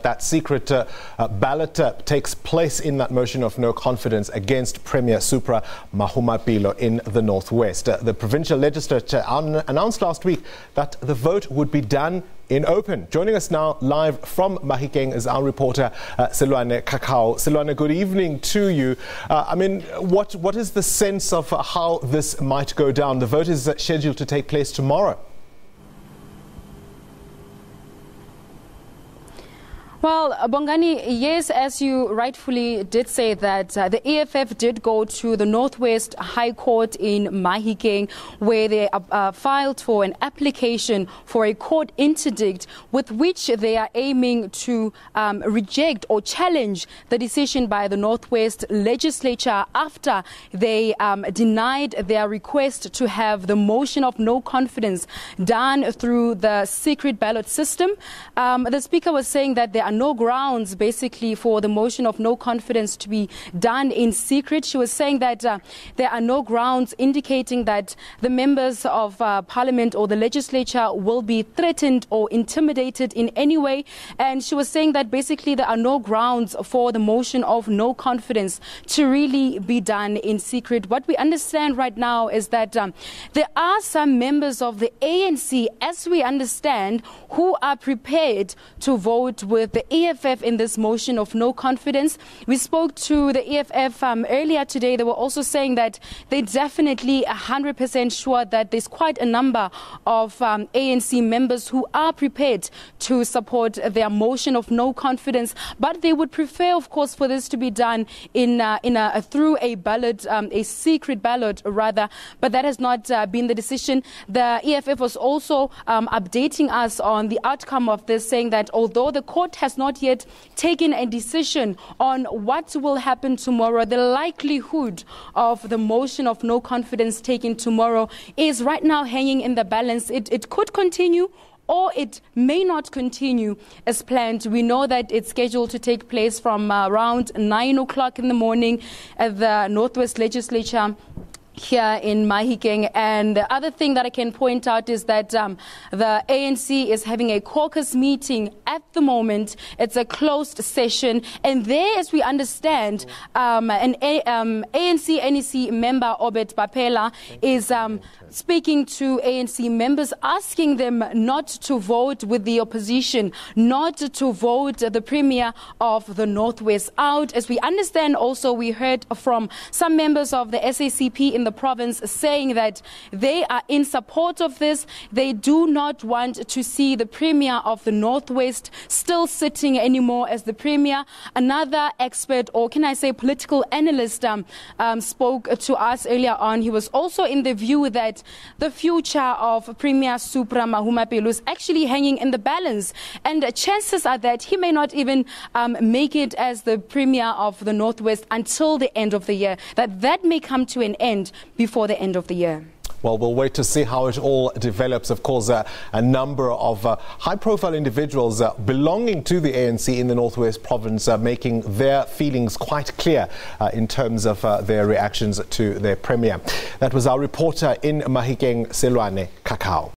That secret ballot takes place in that motion of no confidence against Premier Supra Mahumapelo in the Northwest. The provincial legislature announced last week that the vote would be done in open. Joining us now live from Mahikeng is our reporter Sellwane Khakhau. Sellwane, good evening to you. What is the sense of how this might go down? The vote is scheduled to take place tomorrow. Well, Bongani, yes, as you rightfully did say that the EFF did go to the Northwest High Court in Mahikeng, where they filed for an application for a court interdict with which they are aiming to reject or challenge the decision by the Northwest legislature after they denied their request to have the motion of no confidence done through the secret ballot system. The Speaker was saying that there are no grounds basically for the motion of no confidence to be done in secret. She was saying that there are no grounds indicating that the members of parliament or the legislature will be threatened or intimidated in any way. And she was saying that basically there are no grounds for the motion of no confidence to really be done in secret. What we understand right now is that there are some members of the ANC, as we understand, who are prepared to vote with the EFF in this motion of no confidence. We spoke to the EFF earlier today. They were also saying that they're definitely 100% sure that there's quite a number of ANC members who are prepared to support their motion of no confidence, but they would prefer, of course, for this to be done through a ballot, a secret ballot rather, but that has not been the decision. The EFF was also updating us on the outcome of this, saying that although the court has not yet taken a decision on what will happen tomorrow, the likelihood of the motion of no confidence taken tomorrow is right now hanging in the balance. It could continue, or it may not continue as planned. We know that it's scheduled to take place from around 9 o'clock in the morning at the Northwest Legislature here in Mahikeng. And the other thing that I can point out is that the ANC is having a caucus meeting at the moment. It's a closed session, and there, as we understand, an ANC-NEC member, Obed Bapela, is speaking to ANC members, asking them not to vote with the opposition, not to vote the Premier of the Northwest out. As we understand also, we heard from some members of the SABC in the province saying that they are in support of this. They do not want to see the Premier of the Northwest still sitting anymore as the Premier. Another expert, or can I say political analyst, spoke to us earlier on. He was also in the view that the future of Premier Supra Mahumapelo is actually hanging in the balance, and chances are that he may not even make it as the Premier of the Northwest until the end of the year, that may come to an end before the end of the year. Well, we'll wait to see how it all develops. Of course, a number of high-profile individuals belonging to the ANC in the Northwest Province making their feelings quite clear in terms of their reactions to their Premier. That was our reporter in Mahikeng, Sellwane Khakhau.